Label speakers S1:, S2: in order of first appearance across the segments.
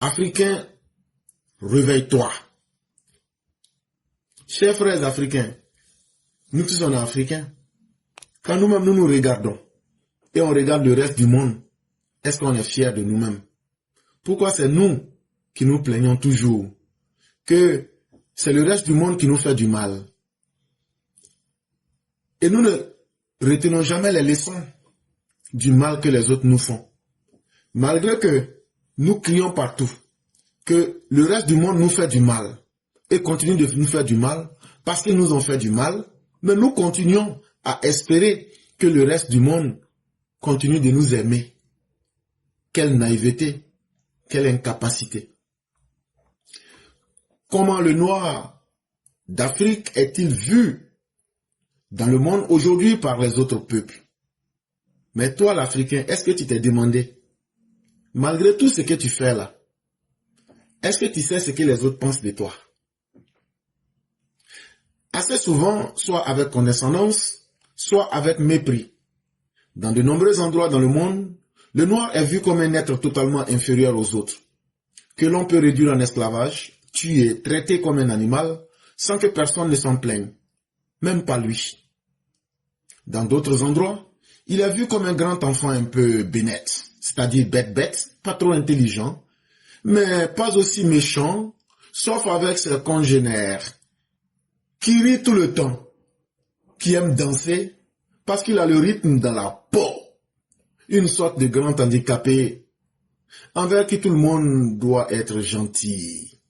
S1: Africain, réveille-toi. Chers frères africains, nous tous sommes africains. Quand nous-mêmes nous regardons et on regarde le reste du monde, est-ce qu'on est fiers de nous-mêmes? Pourquoi c'est nous qui nous plaignons toujours que c'est le reste du monde qui nous fait du mal? Et nous ne retenons jamais les leçons du mal que les autres nous font. Malgré que nous crions partout que le reste du monde nous fait du mal et continue de nous faire du mal parce qu'ils nous ont fait du mal, mais nous continuons à espérer que le reste du monde continue de nous aimer. Quelle naïveté, quelle incapacité. Comment le noir d'Afrique est-il vu dans le monde aujourd'hui par les autres peuples? Mais toi, l'Africain, est-ce que tu t'es demandé, malgré tout ce que tu fais là, est-ce que tu sais ce que les autres pensent de toi? Assez souvent, soit avec condescendance, soit avec mépris. Dans de nombreux endroits dans le monde, le noir est vu comme un être totalement inférieur aux autres, que l'on peut réduire en esclavage, tuer, traiter comme un animal, sans que personne ne s'en plaigne, même pas lui. Dans d'autres endroits, il est vu comme un grand enfant un peu bénette, c'est-à-dire bête, pas trop intelligent, mais pas aussi méchant, sauf avec ses congénères, qui rit tout le temps, qui aime danser, parce qu'il a le rythme dans la peau, une sorte de grand handicapé, envers qui tout le monde doit être gentil.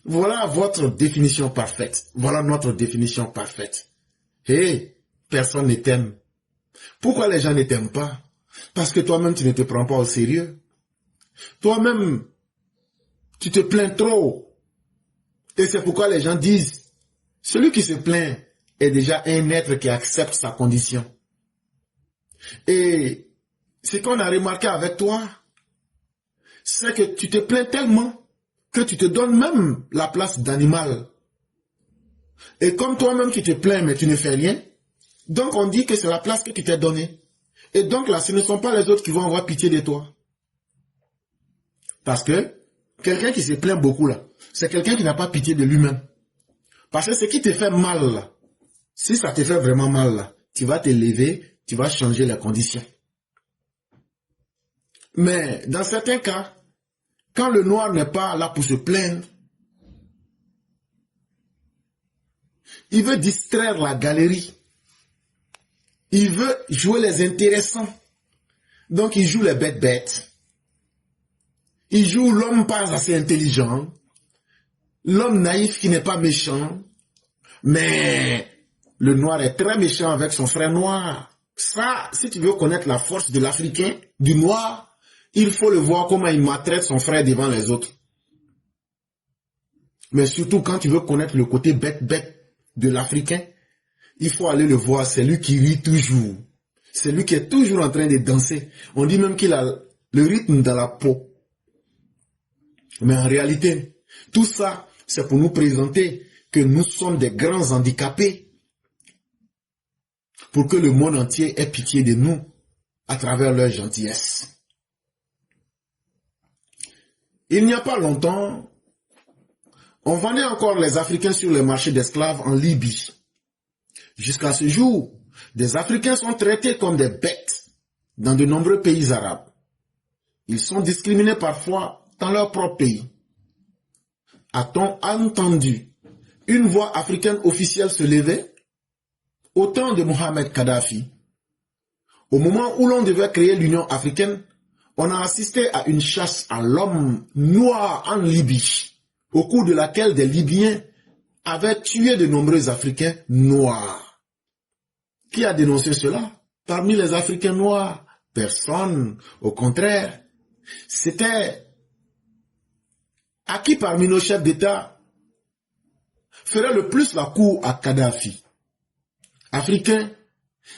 S1: Voilà votre définition parfaite, voilà notre définition parfaite. Hé, personne ne t'aime. Pourquoi les gens ne t'aiment pas? Parce que toi-même tu ne te prends pas au sérieux. Toi-même, tu te plains trop. Et c'est pourquoi les gens disent, celui qui se plaint est déjà un être qui accepte sa condition. Et ce qu'on a remarqué avec toi, c'est que tu te plains tellement que tu te donnes même la place d'animal. Et comme toi-même tu te plains mais tu ne fais rien, donc on dit que c'est la place que tu t'es donnée. Et donc là, ce ne sont pas les autres qui vont avoir pitié de toi. Parce que quelqu'un qui se plaint beaucoup là, c'est quelqu'un qui n'a pas pitié de lui-même. Parce que ce qui te fait mal là, si ça te fait vraiment mal là, tu vas te lever, tu vas changer les conditions. Mais dans certains cas, quand le noir n'est pas là pour se plaindre, il veut distraire la galerie. Il veut jouer les intéressants. Donc il joue les bêtes. Il joue l'homme pas assez intelligent, l'homme naïf qui n'est pas méchant, mais le noir est très méchant avec son frère noir. Ça, si tu veux connaître la force de l'Africain, du noir, il faut le voir comment il maltraite son frère devant les autres. Mais surtout quand tu veux connaître le côté bête de l'Africain, il faut aller le voir, c'est lui qui rit toujours. C'est lui qui est toujours en train de danser. On dit même qu'il a le rythme dans la peau. Mais en réalité, tout ça, c'est pour nous présenter que nous sommes des grands handicapés. Pour que le monde entier ait pitié de nous à travers leur gentillesse. Il n'y a pas longtemps, on vendait encore les Africains sur les marchés d'esclaves en Libye. Jusqu'à ce jour, des Africains sont traités comme des bêtes dans de nombreux pays arabes. Ils sont discriminés parfois dans leur propre pays. A-t-on entendu une voix africaine officielle se lever? Au temps de Mohamed Kadhafi, au moment où l'on devait créer l'Union africaine, on a assisté à une chasse à l'homme noir en Libye, au cours de laquelle des Libyens avaient tué de nombreux Africains noirs. Qui a dénoncé cela? Parmi les Africains noirs, personne. Au contraire, c'était à qui parmi nos chefs d'État ferait le plus la cour à Kadhafi? Africain,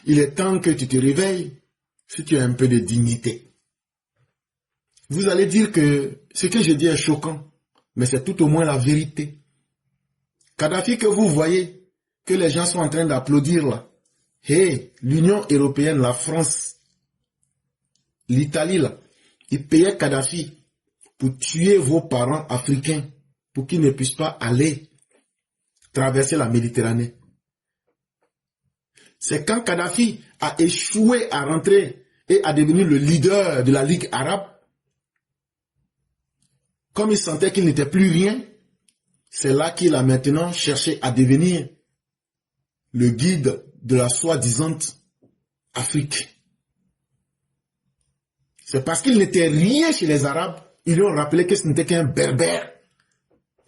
S1: il est temps que tu te réveilles si tu as un peu de dignité. Vous allez dire que ce que je dis est choquant, mais c'est tout au moins la vérité. Kadhafi que vous voyez, que les gens sont en train d'applaudir là, hey, l'Union européenne, la France, l'Italie là, ils payaient Kadhafi pour tuer vos parents africains, pour qu'ils ne puissent pas aller traverser la Méditerranée. C'est quand Kadhafi a échoué à rentrer et à devenir le leader de la Ligue arabe, comme il sentait qu'il n'était plus rien, c'est là qu'il a maintenant cherché à devenir le guide de la soi-disant Afrique. C'est parce qu'il n'était rien chez les Arabes, ils lui ont rappelé que ce n'était qu'un berbère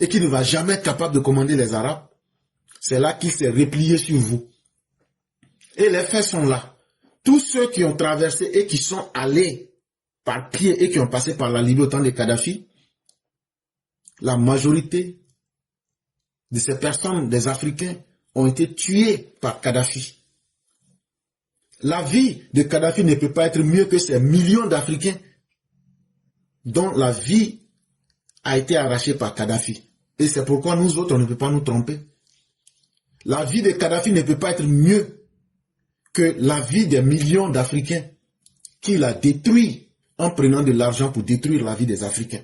S1: et qu'il ne va jamais être capable de commander les Arabes. C'est là qu'il s'est replié sur vous. Et les faits sont là. Tous ceux qui ont traversé et qui sont allés par pied et qui ont passé par la Libye au temps de Kadhafi, la majorité de ces personnes, des Africains, ont été tués par Kadhafi. La vie de Kadhafi ne peut pas être mieux que ces millions d'Africains dont la vie a été arrachée par Kadhafi. Et c'est pourquoi nous autres, on ne peut pas nous tromper. La vie de Kadhafi ne peut pas être mieux que la vie des millions d'Africains qu'il a détruit en prenant de l'argent pour détruire la vie des Africains.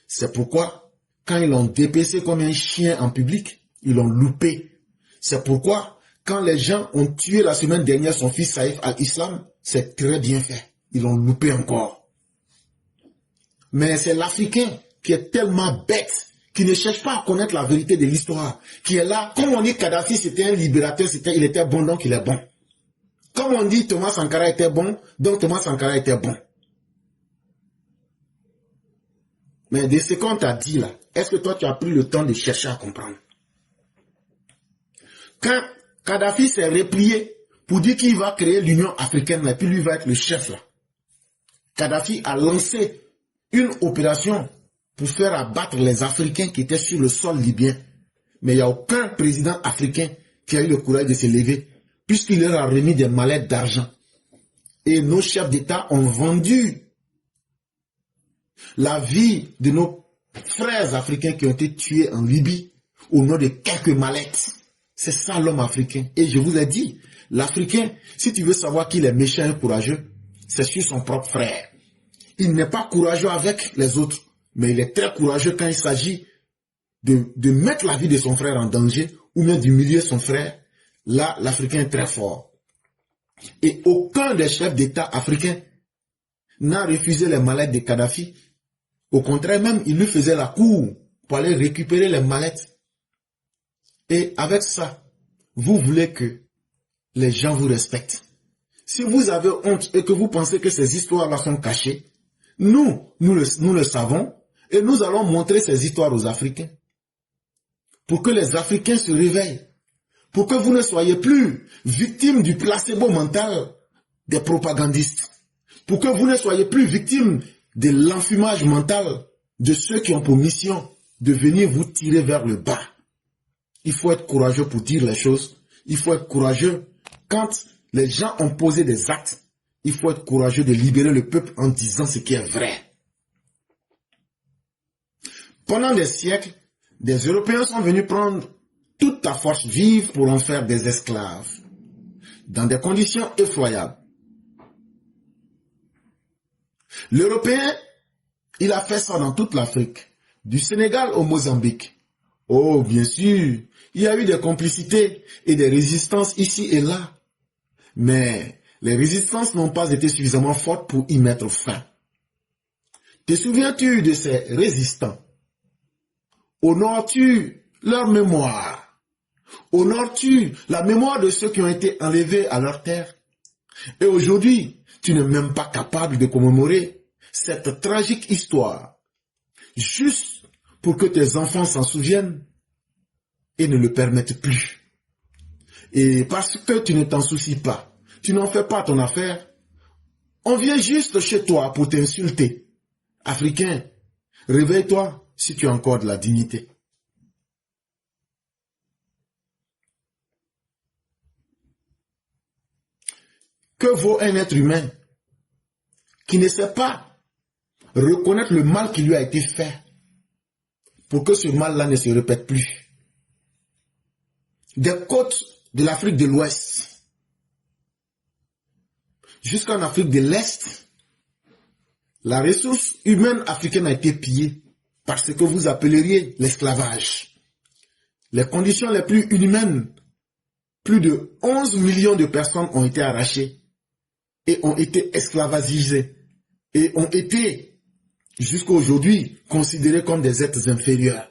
S1: C'est pourquoi, quand ils l'ont dépecé comme un chien en public, ils l'ont loupé. C'est pourquoi, quand les gens ont tué la semaine dernière son fils Saïf al-Islam, c'est très bien fait. Ils l'ont loupé encore. Mais c'est l'Africain qui est tellement bête, qui ne cherche pas à connaître la vérité de l'histoire, qui est là, comme on dit Kadhafi c'était un libérateur, il était bon, donc il est bon. Comme on dit Thomas Sankara était bon, donc Thomas Sankara était bon. Mais de ce qu'on t'a dit là, est-ce que toi tu as pris le temps de chercher à comprendre? Quand Kadhafi s'est replié pour dire qu'il va créer l'Union africaine, et puis lui va être le chef là, Kadhafi a lancé une opération pour faire abattre les Africains qui étaient sur le sol libyen. Mais il n'y a aucun président africain qui a eu le courage de se lever, puisqu'il leur a remis des mallettes d'argent. Et nos chefs d'État ont vendu la vie de nos frères africains qui ont été tués en Libye au nom de quelques mallettes. C'est ça l'homme africain. Et je vous ai dit, l'Africain, si tu veux savoir qu'il est méchant et courageux, c'est sur son propre frère. Il n'est pas courageux avec les autres, mais il est très courageux quand il s'agit de mettre la vie de son frère en danger ou même d'humilier son frère. Là, l'Africain est très fort. Et aucun des chefs d'État africains n'a refusé les mallettes de Kadhafi. Au contraire, même, il lui faisait la cour pour aller récupérer les mallettes. Et avec ça, vous voulez que les gens vous respectent. Si vous avez honte et que vous pensez que ces histoires-là sont cachées, nous le savons et nous allons montrer ces histoires aux Africains. Pour que les Africains se réveillent. Pour que vous ne soyez plus victimes du placebo mental des propagandistes. Pour que vous ne soyez plus victimes de l'enfumage mental de ceux qui ont pour mission de venir vous tirer vers le bas. Il faut être courageux pour dire les choses. Il faut être courageux quand les gens ont posé des actes. Il faut être courageux de libérer le peuple en disant ce qui est vrai. Pendant des siècles, des Européens sont venus prendre toute ta force vive pour en faire des esclaves, dans des conditions effroyables. L'Européen, il a fait ça dans toute l'Afrique, du Sénégal au Mozambique. Oh, bien sûr, il y a eu des complicités et des résistances ici et là, mais les résistances n'ont pas été suffisamment fortes pour y mettre fin. Te souviens-tu de ces résistants? Honores-tu leur mémoire? Honores-tu la mémoire de ceux qui ont été enlevés à leur terre? Et aujourd'hui, tu n'es même pas capable de commémorer cette tragique histoire, juste pour que tes enfants s'en souviennent et ne le permettent plus. Et parce que tu ne t'en soucies pas, tu n'en fais pas ton affaire, on vient juste chez toi pour t'insulter. Africain, réveille-toi si tu as encore de la dignité. Que vaut un être humain qui ne sait pas reconnaître le mal qui lui a été fait pour que ce mal-là ne se répète plus? Des côtes de l'Afrique de l'Ouest jusqu'en Afrique de l'Est, La ressource humaine africaine a été pillée par ce que vous appelleriez l'esclavage. Les conditions les plus inhumaines, plus de 11 millions de personnes ont été arrachées et ont été esclavagisées et ont été, jusqu'à aujourd'hui, considérées comme des êtres inférieurs.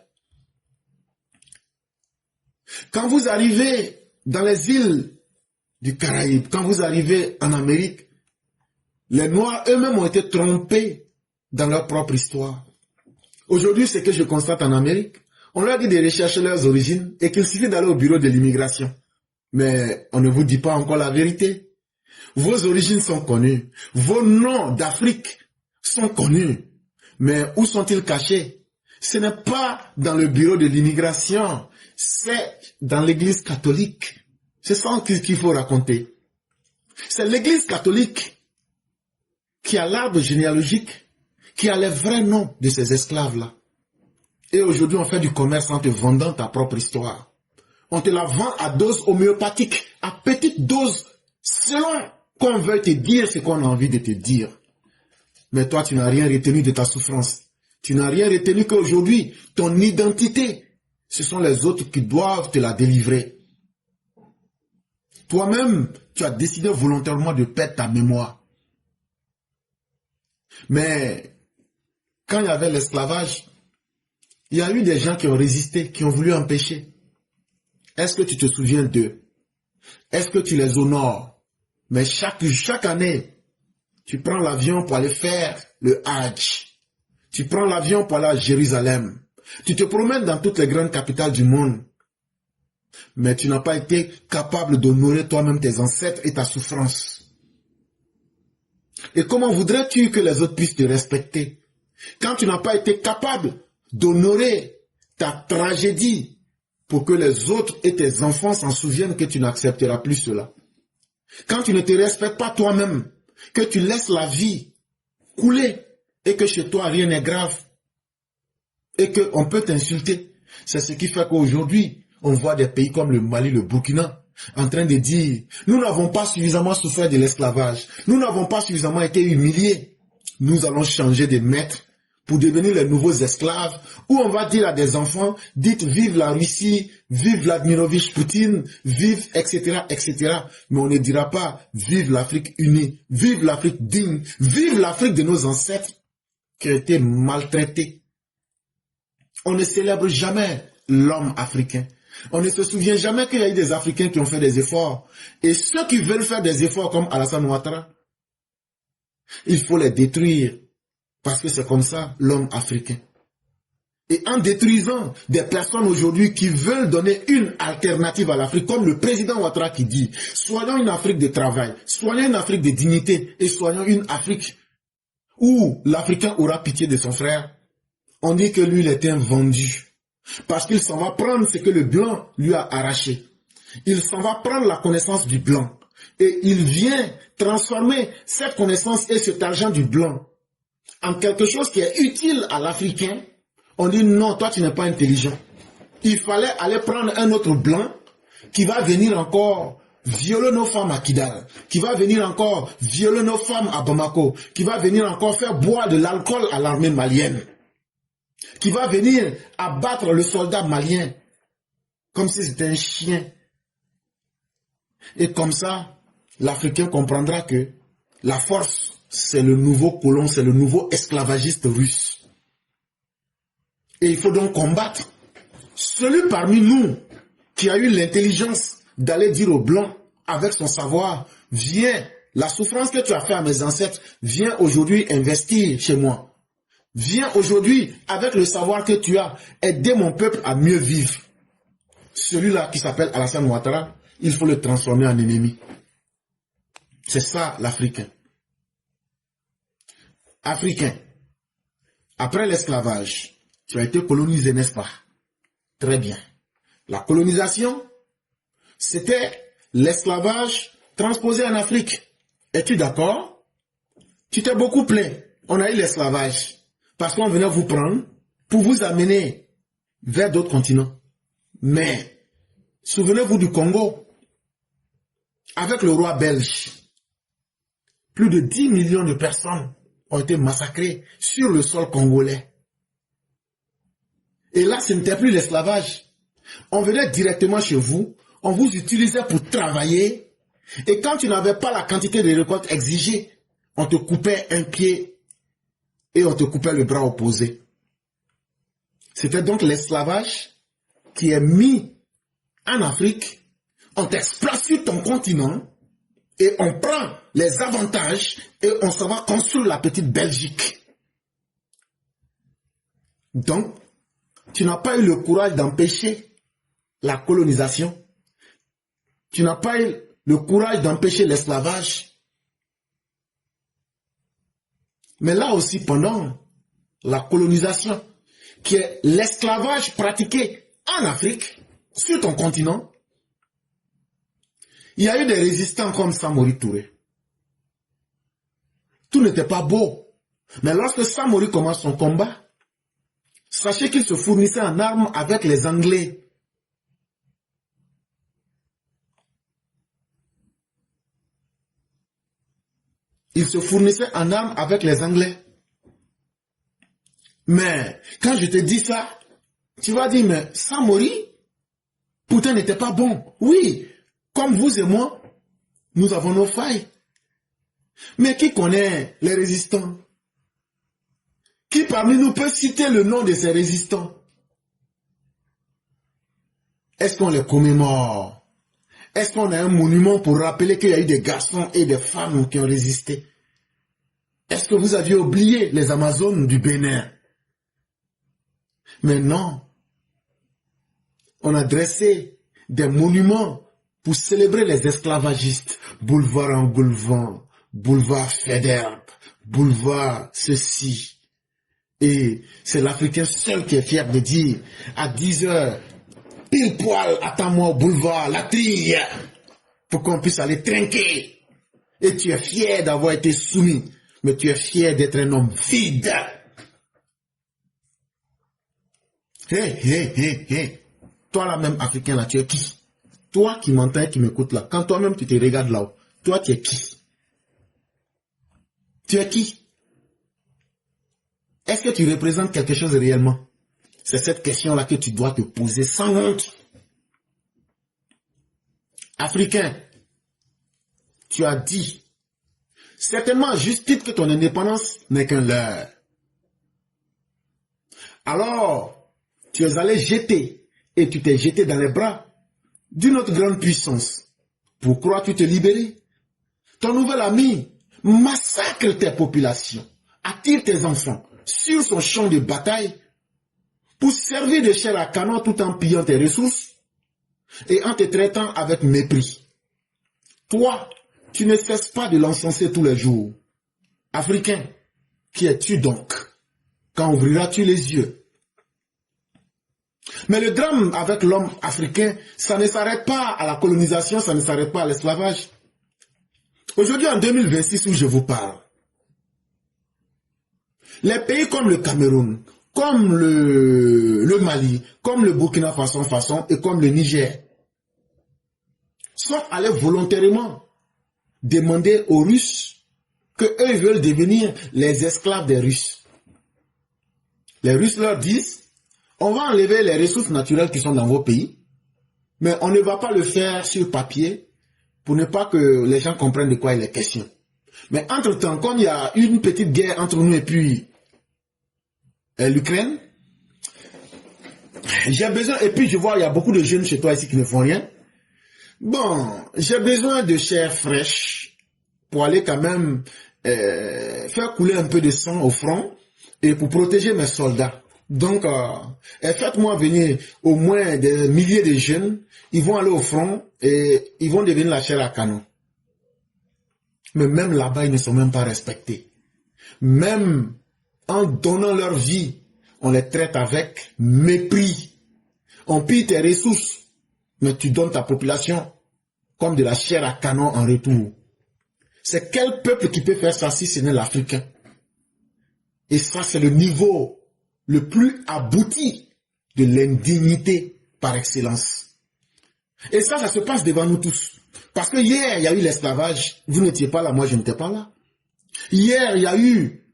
S1: Quand vous arrivez dans les îles du Caraïbe, quand vous arrivez en Amérique, les Noirs eux-mêmes ont été trompés dans leur propre histoire. Aujourd'hui, ce que je constate en Amérique, on leur dit de rechercher leurs origines et qu'il suffit d'aller au bureau de l'immigration. Mais on ne vous dit pas encore la vérité. Vos origines sont connues. Vos noms d'Afrique sont connus. Mais où sont-ils cachés? Ce n'est pas dans le bureau de l'immigration, c'est dans l'église catholique. C'est ça qu'il faut raconter. C'est l'église catholique qui a l'arbre généalogique, qui a les vrais noms de ces esclaves-là. Et aujourd'hui, on fait du commerce en te vendant ta propre histoire. On te la vend à dose homéopathique, à petite dose, selon qu'on veuille te dire ce qu'on a envie de te dire. Mais toi, tu n'as rien retenu de ta souffrance. Tu n'as rien retenu qu'aujourd'hui, ton identité, ce sont les autres qui doivent te la délivrer. Toi-même, tu as décidé volontairement de perdre ta mémoire. Mais quand il y avait l'esclavage, il y a eu des gens qui ont résisté, qui ont voulu empêcher. Est-ce que tu te souviens d'eux? Est-ce que tu les honores? Mais chaque année, tu prends l'avion pour aller faire le Hajj. Tu prends l'avion pour aller à Jérusalem. Tu te promènes dans toutes les grandes capitales du monde. Mais tu n'as pas été capable d'honorer toi-même tes ancêtres et ta souffrance. Et comment voudrais-tu que les autres puissent te respecter quand tu n'as pas été capable d'honorer ta tragédie pour que les autres et tes enfants s'en souviennent que tu n'accepteras plus cela? Quand tu ne te respectes pas toi-même, que tu laisses la vie couler et que chez toi rien n'est grave et qu'on peut t'insulter, c'est ce qui fait qu'aujourd'hui, on voit des pays comme le Mali, le Burkina, en train de dire, nous n'avons pas suffisamment souffert de l'esclavage, nous n'avons pas suffisamment été humiliés, nous allons changer de maître pour devenir les nouveaux esclaves, où on va dire à des enfants, dites vive la Russie, vive Vladimirovitch Poutine, vive, etc., etc. Mais on ne dira pas, vive l'Afrique unie, vive l'Afrique digne, vive l'Afrique de nos ancêtres qui ont été maltraités. On ne célèbre jamais l'homme africain. On ne se souvient jamais qu'il y a eu des Africains qui ont fait des efforts. Et ceux qui veulent faire des efforts comme Alassane Ouattara, il faut les détruire. Parce que c'est comme ça l'homme africain. Et en détruisant des personnes aujourd'hui qui veulent donner une alternative à l'Afrique, comme le président Ouattara qui dit, soyons une Afrique de travail, soyons une Afrique de dignité et soyons une Afrique où l'Africain aura pitié de son frère. On dit que lui, il est un vendu. Parce qu'il s'en va prendre ce que le blanc lui a arraché. Il s'en va prendre la connaissance du blanc. Et il vient transformer cette connaissance et cet argent du blanc en quelque chose qui est utile à l'Africain. On dit non, toi tu n'es pas intelligent. Il fallait aller prendre un autre blanc qui va venir encore violer nos femmes à Kidal, qui va venir encore violer nos femmes à Bamako, qui va venir encore faire boire de l'alcool à l'armée malienne, qui va venir abattre le soldat malien comme si c'était un chien. Et comme ça, l'Africain comprendra que la force, c'est le nouveau colon, c'est le nouveau esclavagiste russe. Et il faut donc combattre celui parmi nous qui a eu l'intelligence d'aller dire aux Blancs, avec son savoir, viens, la souffrance que tu as fait à mes ancêtres, viens aujourd'hui investir chez moi. Viens aujourd'hui, avec le savoir que tu as, aider mon peuple à mieux vivre. Celui-là qui s'appelle Alassane Ouattara, il faut le transformer en ennemi. C'est ça l'Africain. Africain, après l'esclavage, tu as été colonisé, n'est-ce pas? Très bien. La colonisation, c'était l'esclavage transposé en Afrique. Es-tu d'accord? Tu t'es beaucoup plaint. On a eu l'esclavage. Parce qu'on venait vous prendre pour vous amener vers d'autres continents. Mais, souvenez-vous du Congo, avec le roi belge, plus de 10 millions de personnes ont été massacrés sur le sol congolais. Et là, ce n'était plus l'esclavage. On venait directement chez vous, on vous utilisait pour travailler, et quand tu n'avais pas la quantité de récolte exigée, on te coupait un pied et on te coupait le bras opposé. C'était donc l'esclavage qui est mis en Afrique, on t'exploite sur ton continent, et on prend les avantages et on s'en va construire la petite Belgique. Donc, tu n'as pas eu le courage d'empêcher la colonisation. Tu n'as pas eu le courage d'empêcher l'esclavage. Mais là aussi, pendant la colonisation, qui est l'esclavage pratiqué en Afrique, sur ton continent, il y a eu des résistants comme Samori Touré. Tout n'était pas beau. Mais lorsque Samori commence son combat, sachez qu'il se fournissait en armes avec les Anglais. Il se fournissait en armes avec les Anglais. Mais quand je te dis ça, tu vas dire, mais Samori, pourtant n'était pas bon. Oui, comme vous et moi, nous avons nos failles. Mais qui connaît les résistants? Qui parmi nous peut citer le nom de ces résistants? Est-ce qu'on les commémore? Est-ce qu'on a un monument pour rappeler qu'il y a eu des garçons et des femmes qui ont résisté? Est-ce que vous aviez oublié les Amazones du Bénin? Mais non. On a dressé des monuments pour célébrer les esclavagistes. Boulevard Engoulevent, boulevard Faidherbe, boulevard ceci. Et c'est l'Africain seul qui est fier de dire à 10 heures, pile poil, attends-moi au boulevard, la trille, pour qu'on puisse aller trinquer. Et tu es fier d'avoir été soumis, mais tu es fier d'être un homme vide. Hé. Toi là même Africain là, tu es qui? Toi qui m'entends et qui m'écoutes là, quand toi-même tu te regardes là-haut, toi tu es qui? Tu es qui? Est-ce que tu représentes quelque chose réellement? C'est cette question-là que tu dois te poser sans honte. Africain, tu as dit, certainement à juste titre que ton indépendance n'est qu'un leurre. Alors, tu es allé jeter, et tu t'es jeté dans les bras d'une autre grande puissance. Pour croire-tu te libérer? Ton nouvel ami massacre tes populations, attire tes enfants sur son champ de bataille pour servir de chair à canon tout en pillant tes ressources et en te traitant avec mépris. Toi, tu ne cesses pas de l'encenser tous les jours. Africain, qui es-tu donc? Quand ouvriras-tu les yeux? Mais le drame avec l'homme africain, ça ne s'arrête pas à la colonisation, ça ne s'arrête pas à l'esclavage. Aujourd'hui, en 2026, où je vous parle, les pays comme le Cameroun, comme le Mali, comme le Burkina Faso et comme le Niger, sont allés volontairement demander aux Russes qu'eux veulent devenir les esclaves des Russes. Les Russes leur disent, on va enlever les ressources naturelles qui sont dans vos pays, mais on ne va pas le faire sur papier pour ne pas que les gens comprennent de quoi il est question. Mais entre-temps, comme il y a une petite guerre entre nous et puis l'Ukraine, j'ai besoin, et puis je vois il y a beaucoup de jeunes chez toi ici qui ne font rien. Bon, j'ai besoin de chair fraîche pour aller quand même faire couler un peu de sang au front et pour protéger mes soldats. Donc, faites-moi venir au moins des milliers de jeunes, ils vont aller au front et ils vont devenir la chair à canon. Mais même là-bas, ils ne sont même pas respectés. Même en donnant leur vie, on les traite avec mépris. On pille tes ressources, mais tu donnes ta population comme de la chair à canon en retour. C'est quel peuple qui peut faire ça si ce n'est l'Africain? Et ça, c'est le niveau le plus abouti de l'indignité par excellence. Et ça se passe devant nous tous. Parce que hier, il y a eu l'esclavage. Vous n'étiez pas là, moi je n'étais pas là. Hier, il y a eu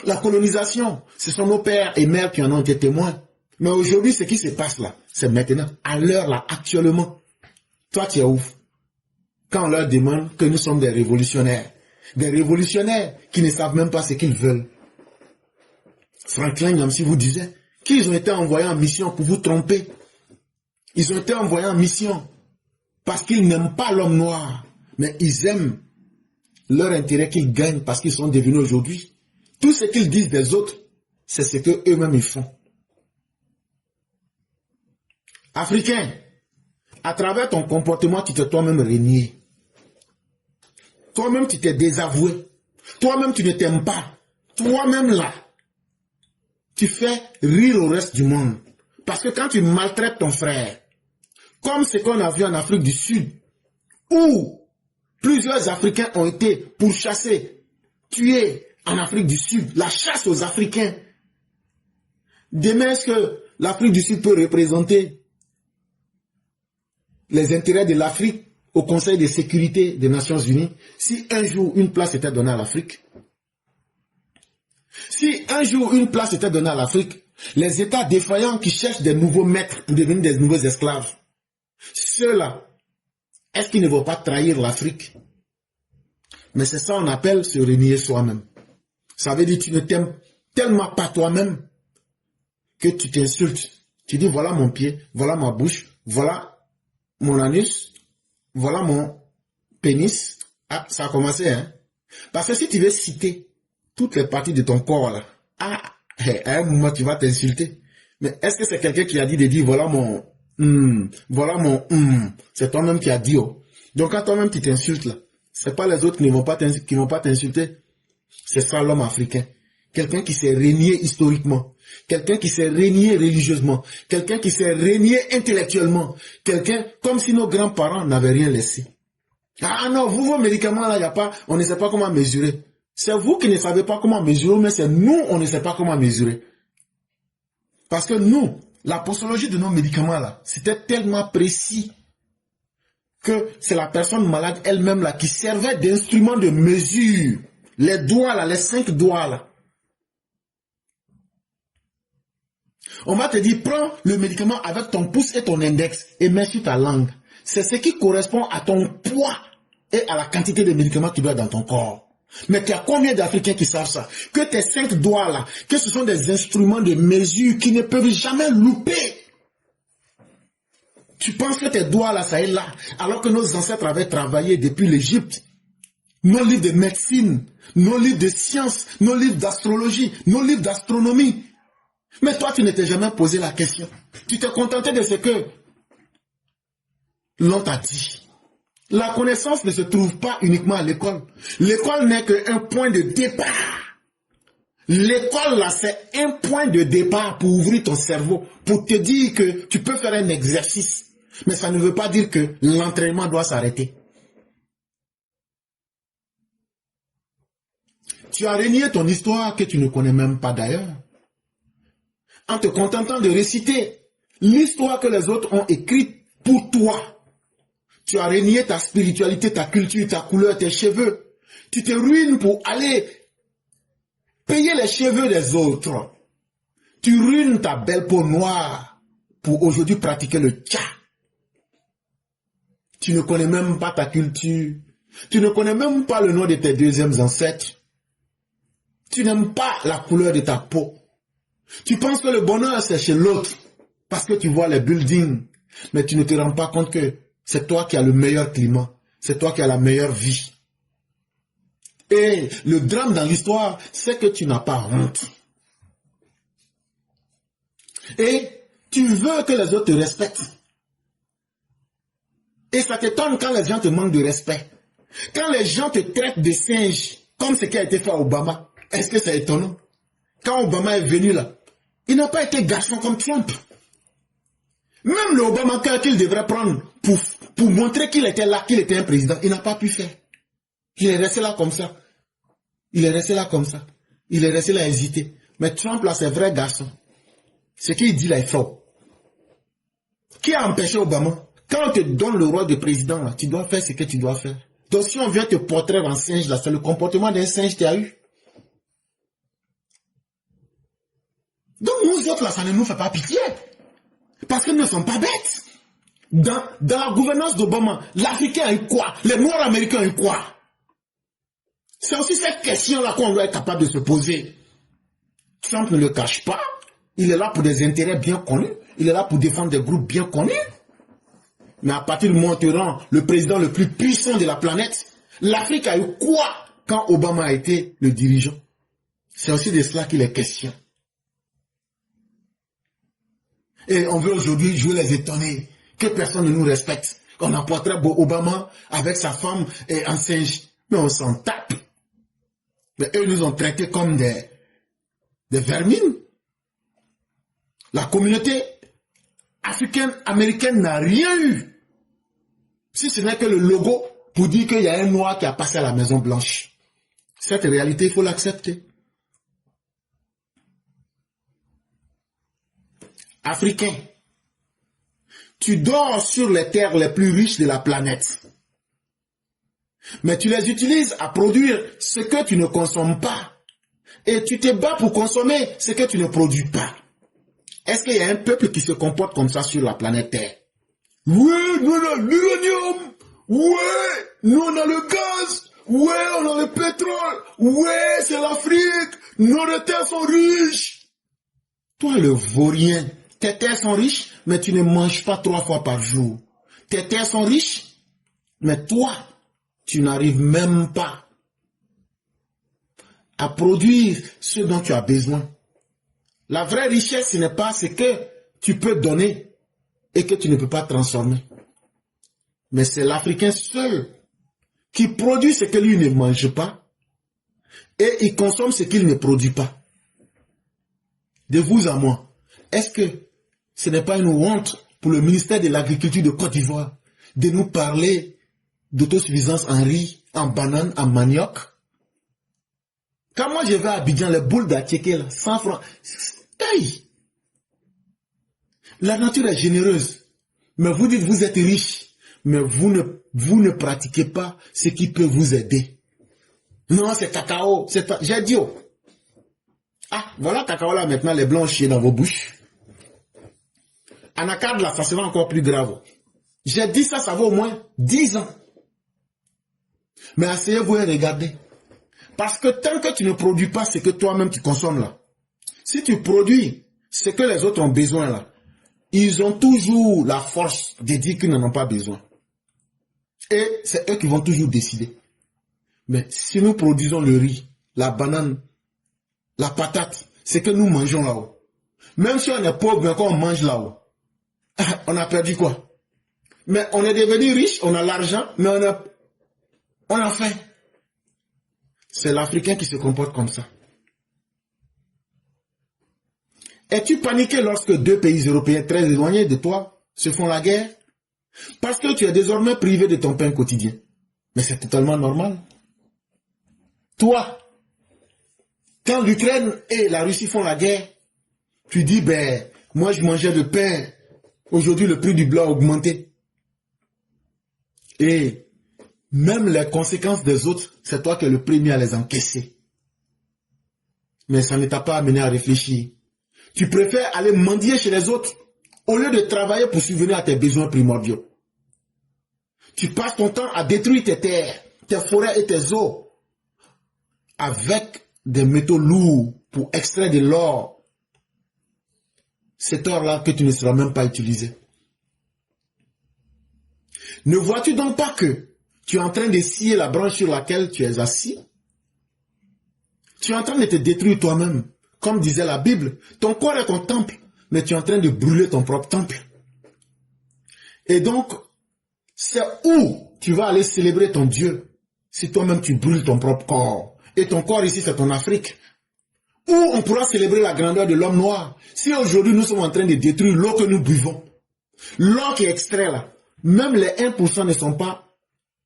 S1: La colonisation, ce sont nos pères et mères qui en ont été témoins. Mais aujourd'hui, ce qui se passe là, c'est maintenant, à l'heure là, actuellement. Toi, tu es ouf. Quand on leur demande que nous sommes des révolutionnaires qui ne savent même pas ce qu'ils veulent. Franklin Nyamsi vous disait qu'ils ont été envoyés en mission pour vous tromper. Ils ont été envoyés en mission parce qu'ils n'aiment pas l'homme noir, mais ils aiment leur intérêt qu'ils gagnent parce qu'ils sont devenus aujourd'hui. Tout ce qu'ils disent des autres, c'est ce qu'eux-mêmes ils font. Africain, à travers ton comportement, tu t'es toi-même renié. Toi-même, tu t'es désavoué. Toi-même, tu ne t'aimes pas. Toi-même, là, tu fais rire au reste du monde. Parce que quand tu maltraites ton frère, comme ce qu'on a vu en Afrique du Sud, où plusieurs Africains ont été pourchassés, tués en Afrique du Sud, la chasse aux Africains. Demain, est-ce que l'Afrique du Sud peut représenter les intérêts de l'Afrique au Conseil de sécurité des Nations Unies si un jour une place était donnée à l'Afrique? Si un jour une place était donnée à l'Afrique, les États défaillants qui cherchent des nouveaux maîtres pour devenir des nouveaux esclaves, ceux-là, est-ce qu'ils ne vont pas trahir l'Afrique? Mais c'est ça qu'on appelle se renier soi-même. Ça veut dire que tu ne t'aimes tellement pas toi-même que tu t'insultes. Tu dis voilà mon pied, voilà ma bouche, voilà mon anus, voilà mon pénis. Ah, ça a commencé, hein? Parce que si tu veux citer toutes les parties de ton corps, là, à un moment tu vas t'insulter. Mais est-ce que c'est quelqu'un qui a dit de dire voilà mon c'est toi-même qui a dit, oh. Donc quand toi-même tu t'insultes là, c'est pas les autres qui ne vont pas t'insulter. C'est ça l'homme africain. Quelqu'un qui s'est renié historiquement. Quelqu'un qui s'est renié religieusement. Quelqu'un qui s'est renié intellectuellement. Quelqu'un comme si nos grands-parents n'avaient rien laissé. Ah non, vous, vos médicaments là, y a pas, on ne sait pas comment mesurer. C'est vous qui ne savez pas comment mesurer, mais c'est nous, on ne sait pas comment mesurer. Parce que nous, la posologie de nos médicaments là, c'était tellement précis que c'est la personne malade elle-même là qui servait d'instrument de mesure. Les doigts là, les 5 doigts là. On va te dire, prends le médicament avec ton pouce et ton index et mets sur ta langue. C'est ce qui correspond à ton poids et à la quantité de médicaments qui doit être dans ton corps. Mais il y a combien d'Africains qui savent ça? Que tes 5 doigts là, que ce sont des instruments de mesure qui ne peuvent jamais louper. Tu penses que tes doigts là, ça est là, alors que nos ancêtres avaient travaillé depuis l'Égypte. Nos livres de médecine, nos livres de sciences, nos livres d'astrologie, nos livres d'astronomie. Mais toi, tu ne t'es jamais posé la question. Tu t'es contenté de ce que l'on t'a dit. La connaissance ne se trouve pas uniquement à l'école. L'école n'est qu'un point de départ. L'école, là, c'est un point de départ pour ouvrir ton cerveau, pour te dire que tu peux faire un exercice. Mais ça ne veut pas dire que l'entraînement doit s'arrêter. Tu as renié ton histoire que tu ne connais même pas d'ailleurs. En te contentant de réciter l'histoire que les autres ont écrite pour toi. Tu as renié ta spiritualité, ta culture, ta couleur, tes cheveux. Tu te ruines pour aller payer les cheveux des autres. Tu ruines ta belle peau noire pour aujourd'hui pratiquer le tcha. Tu ne connais même pas ta culture. Tu ne connais même pas le nom de tes deuxièmes ancêtres. Tu n'aimes pas la couleur de ta peau. Tu penses que le bonheur c'est chez l'autre parce que tu vois les buildings, mais tu ne te rends pas compte que c'est toi qui as le meilleur climat, c'est toi qui as la meilleure vie. Et le drame dans l'histoire, c'est que tu n'as pas honte. Et tu veux que les autres te respectent. Et ça t'étonne quand les gens te manquent de respect. Quand les gens te traitent de singe, comme ce qui a été fait à Obama, est-ce que c'est étonnant? Quand Obama est venu là, il n'a pas été garçon comme Trump. Même le Obamacare qu'il devrait prendre pour montrer qu'il était là, qu'il était un président, il n'a pas pu faire. Il est resté là comme ça. Il est resté là comme ça. Il est resté là à hésiter. Mais Trump là, c'est un vrai garçon. Ce qu'il dit là est faux. Qui a empêché Obama? Quand on te donne le rôle de président, là, tu dois faire ce que tu dois faire. Donc si on vient te porter en singe, là, c'est le comportement d'un singe que tu as eu. Donc nous autres là, ça ne nous fait pas pitié. Parce que nous ne sommes pas bêtes. Dans la gouvernance d'Obama, l'Africain a eu quoi? Les Noirs américains ont eu quoi? C'est aussi cette question-là qu'on doit être capable de se poser. Trump ne le cache pas. Il est là pour des intérêts bien connus. Il est là pour défendre des groupes bien connus. Mais à partir du moment où tu rends le président le plus puissant de la planète, l'Afrique a eu quoi quand Obama a été le dirigeant? C'est aussi de cela qu'il est question. Et on veut aujourd'hui jouer les étonnés, que personne ne nous respecte. On emporterait Obama avec sa femme et un singe. Mais on s'en tape. Mais eux nous ont traités comme des vermines. La communauté africaine, américaine n'a rien eu. Si ce n'est que le logo pour dire qu'il y a un noir qui a passé à la Maison Blanche. Cette réalité, il faut l'accepter. Africain, tu dors sur les terres les plus riches de la planète. Mais tu les utilises à produire ce que tu ne consommes pas. Et tu te bats pour consommer ce que tu ne produis pas. Est-ce qu'il y a un peuple qui se comporte comme ça sur la planète Terre? Oui, nous on a l'uranium. Ouais, nous on a le gaz. Ouais, on a le pétrole. Ouais, c'est l'Afrique. Nos terres sont riches. Toi, le vaurien, tes terres sont riches, mais tu ne manges pas 3 fois par jour. Tes terres sont riches, mais toi, tu n'arrives même pas à produire ce dont tu as besoin. La vraie richesse, ce n'est pas ce que tu peux donner et que tu ne peux pas transformer. Mais c'est l'Africain seul qui produit ce que lui ne mange pas et il consomme ce qu'il ne produit pas. De vous à moi, est-ce que ce n'est pas une honte pour le ministère de l'Agriculture de Côte d'Ivoire de nous parler d'autosuffisance en riz, en banane, en manioc? Quand moi je vais à Abidjan, les boules d'Attiéké, 100 francs, hey! La nature est généreuse. Mais vous dites vous êtes riche, mais vous ne pratiquez pas ce qui peut vous aider. Non, c'est cacao. J'ai dit, oh. Ah, voilà cacao là maintenant, les blancs chiés dans vos bouches. Anacarde là, ça sera encore plus grave. J'ai dit ça, ça vaut au moins 10 ans. Mais asseyez-vous et regardez. Parce que tant que tu ne produis pas ce que toi-même tu consommes là, si tu produis ce que les autres ont besoin là, ils ont toujours la force de dire qu'ils n'en ont pas besoin. Et c'est eux qui vont toujours décider. Mais si nous produisons le riz, la banane, la patate, ce que nous mangeons là-haut, même si on est pauvre, mais qu'on mange là-haut, on a perdu quoi? Mais on est devenu riche, on a l'argent, mais on a faim. C'est l'Africain qui se comporte comme ça. Es-tu paniqué lorsque 2 pays européens très éloignés de toi se font la guerre? Parce que tu es désormais privé de ton pain quotidien. Mais c'est totalement normal. Toi, quand l'Ukraine et la Russie font la guerre, tu dis, ben, moi je mangeais le pain. Aujourd'hui, le prix du blanc a augmenté. Et même les conséquences des autres, c'est toi qui es le premier à les encaisser. Mais ça ne t'a pas amené à réfléchir. Tu préfères aller mendier chez les autres au lieu de travailler pour subvenir à tes besoins primordiaux. Tu passes ton temps à détruire tes terres, tes forêts et tes eaux avec des métaux lourds pour extraire de l'or. Cet or-là que tu ne sauras même pas utiliser. Ne vois-tu donc pas que tu es en train de scier la branche sur laquelle tu es assis? Tu es en train de te détruire toi-même. Comme disait la Bible, ton corps est ton temple, mais tu es en train de brûler ton propre temple. Et donc, c'est où tu vas aller célébrer ton Dieu si toi-même tu brûles ton propre corps. Et ton corps ici, c'est ton Afrique. Où on pourra célébrer la grandeur de l'homme noir si aujourd'hui nous sommes en train de détruire l'eau que nous buvons. L'eau qui est extraite là, même les 1% ne sont pas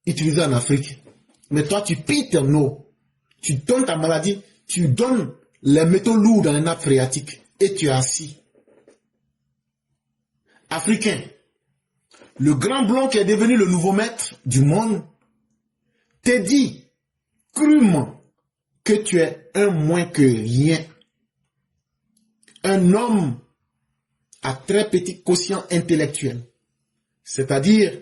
S1: utilisés en Afrique. Mais toi, tu pilles ton eau, tu donnes ta maladie, tu donnes les métaux lourds dans les nappes phréatiques et tu es assis. Africain, le grand blond qui est devenu le nouveau maître du monde, te dit crûment que tu es un moins que rien. un homme à très petit quotient intellectuel, c'est-à-dire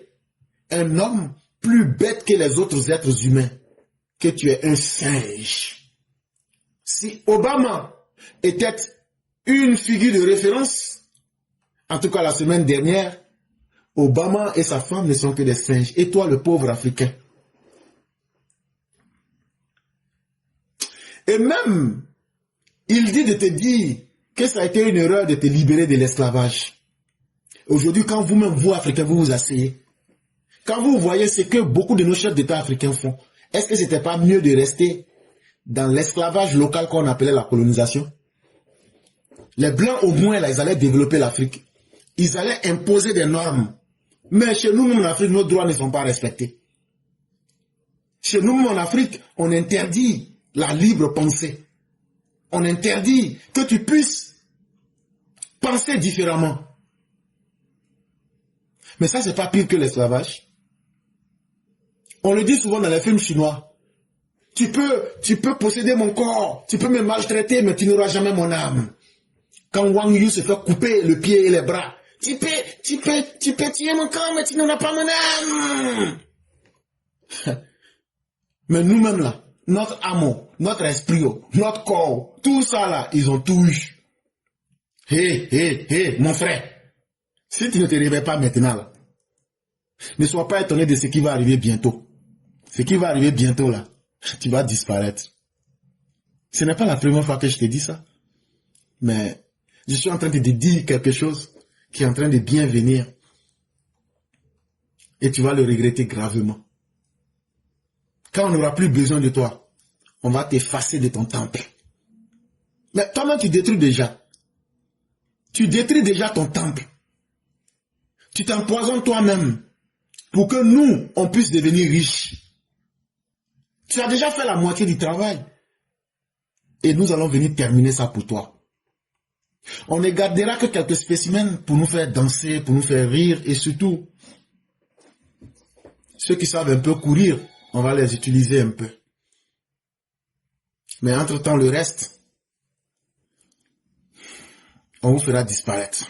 S1: un homme plus bête que les autres êtres humains, que tu es un singe. Si Obama était une figure de référence, en tout cas la semaine dernière, Obama et sa femme ne sont que des singes. Et toi, le pauvre Africain. Et même, il dit de te dire que ça a été une erreur de te libérer de l'esclavage. Aujourd'hui, quand vous-même, vous, Africains, vous vous asseyez, quand vous voyez ce que beaucoup de nos chefs d'État africains font, est-ce que ce n'était pas mieux de rester dans l'esclavage local qu'on appelait la colonisation? Les Blancs, au moins, là, ils allaient développer l'Afrique. Ils allaient imposer des normes. Mais chez nous, en Afrique, nos droits ne sont pas respectés. Chez nous, en Afrique, on interdit la libre pensée. On interdit que tu puisses penser différemment. Mais ça, c'est pas pire que l'esclavage. On le dit souvent dans les films chinois. Tu peux posséder mon corps, tu peux me maltraiter, mais tu n'auras jamais mon âme. Quand Wang Yu se fait couper le pied et les bras, tu peux tuer mon corps, mais tu n'auras pas mon âme. Mais nous-mêmes là, notre âme, notre esprit, notre corps, tout ça là, ils ont tout eu. Hé, mon frère, si tu ne te réveilles pas maintenant là, ne sois pas étonné de ce qui va arriver bientôt. Ce qui va arriver bientôt là, tu vas disparaître. Ce n'est pas la première fois que je te dis ça, mais je suis en train de te dire quelque chose qui est en train de bien venir. Et tu vas le regretter gravement. Quand on n'aura plus besoin de toi, on va t'effacer de ton temple. Mais toi-même, tu détruis déjà. Tu détruis déjà ton temple. Tu t'empoisonnes toi-même pour que nous, on puisse devenir riches. Tu as déjà fait la moitié du travail. Et nous allons venir terminer ça pour toi. On ne gardera que quelques spécimens pour nous faire danser, pour nous faire rire. Et surtout, ceux qui savent un peu courir, on va les utiliser un peu. Mais entre-temps, le reste, on vous fera disparaître.